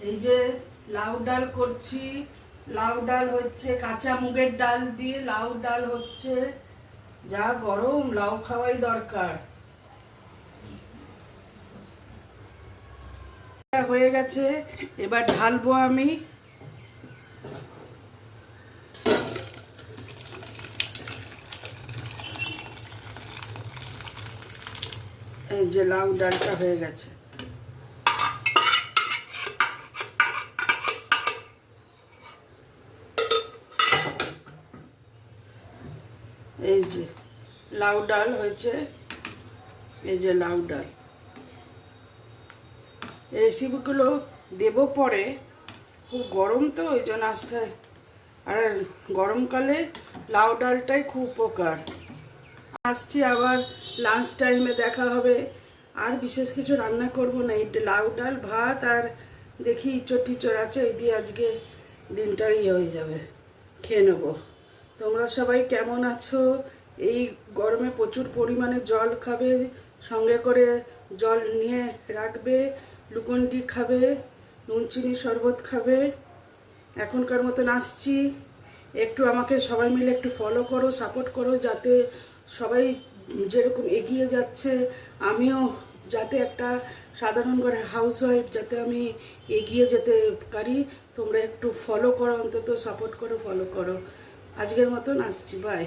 এই যে লাউ ডাল করছি। লাউ ডাল হচ্ছে কাঁচা মুগের ডাল দিয়ে লাউ ডাল হচ্ছে। যা গরম, লাউ খাওয়াই দরকার। হয়ে গেছে, এবার ঢালবো আমি। এই যে লাউ ডালটা হয়ে গেছে। এই যে লাউ ডাল হয়েছে, এই যে লাউ ডাল। রেসিপিগুলো দেবো পরে, খুব গরম তো ওই জন্য আসতে। আর গরমকালে লাউ ডালটাই খুব উপকার। আসছি আবার লাঞ্চ টাইমে দেখা হবে। আর বিশেষ কিছু রান্না করব না, এই লাউ ডাল ভাত আর দেখি ইঁচড় টিচড় আছে, এই দিয়ে আজকে দিনটাই হয়ে যাবে, খেয়ে নেবো। তোমরা সবাই কেমন আছো? এই গরমে প্রচুর পরিমাণে জল খাবে, সঙ্গে করে জল নিয়ে রাখবে, গ্লুকন-ডি খাবে, নুন চিনি শরবত খাবে। এখনকার মতন আসছি, একটু আমাকে সবাই মিলে একটু ফলো করো, সাপোর্ট করো, যাতে সবাই যেরকম এগিয়ে যাচ্ছে আমিও যাতে একটা সাধারণ ঘরের হাউস ওয়াইফ যাতে আমি এগিয়ে যেতে পারি। তোমরা একটু ফলো করো, অন্তত সাপোর্ট করো, ফলো করো। আজকের মতন আসছি, বাই।